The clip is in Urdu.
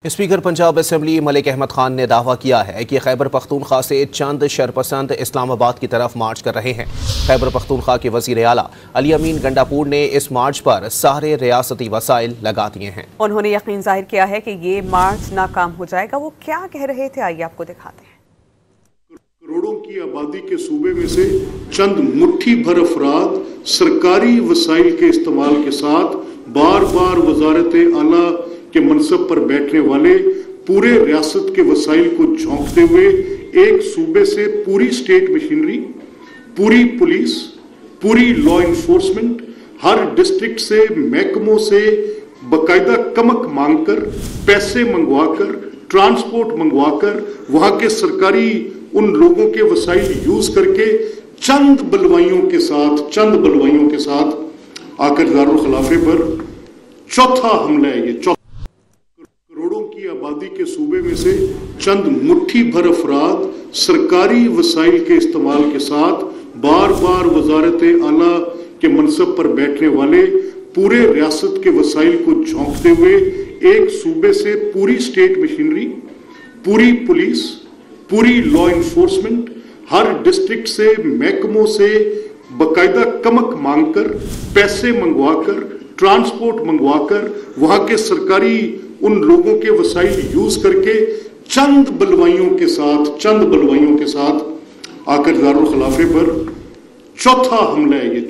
اسپیکر پنجاب اسمبلی ملک احمد خان نے دعویٰ کیا ہے کہ خیبر پختونخوا سے چند شرپسند اسلام آباد کی طرف مارچ کر رہے ہیں۔ خیبر پختونخوا کے وزیر اعلیٰ علی امین گنڈاپور نے اس مارچ پر سارے ریاستی وسائل لگا دیے ہیں۔ انہوں نے یقین ظاہر کیا ہے کہ یہ مارچ ناکام ہو جائے گا۔ وہ کیا کہہ رہے تھے، آئیے آپ کو دکھاتے ہیں۔ کروڑوں کی آبادی کے صوبے میں سے چند مٹھی بھر افراد سرکاری وسائل کے استعمال کے ساتھ بار بار وزارت اعلیٰ کے منصب پر بیٹھنے والے پورے ریاست کے وسائل کو جھونکتے ہوئے ایک صوبے سے پوری سٹیٹ مشینری، پوری پولیس، پوری لا انفورسمنٹ، ہر ڈسٹرکٹ سے محکموں سے باقاعدہ کمک مانگ کر، پیسے منگوا کر، ٹرانسپورٹ منگوا کر، وہاں کے سرکاری ان لوگوں کے وسائل یوز کر کے چند بلوائیوں کے ساتھ آ کر دارالخلافے پر چوتھا حملہ ہے۔ یہ کروڑوں کی آبادی کے صوبے میں سے چند مٹھی بھر افراد سرکاری وسائل کے استعمال کے ساتھ بار بار وزارت اعلیٰ کے منصب پر بیٹھنے والے پورے ریاست کے وسائل کو جھونکتے ہوئے ایک صوبے سے پوری سٹیٹ مشینری، پوری پولیس، پوری لا انفورسمنٹ، ہر ڈسٹرکٹ سے محکموں سے باقاعدہ کمک مانگ کر، پیسے منگوا کر، ٹرانسپورٹ منگوا کر، وہاں کے سرکاری ان لوگوں کے وسائل یوز کر کے چند بلوائیوں کے ساتھ آ کر دارالخلافے پر چوتھا حملہ ہے۔ یہ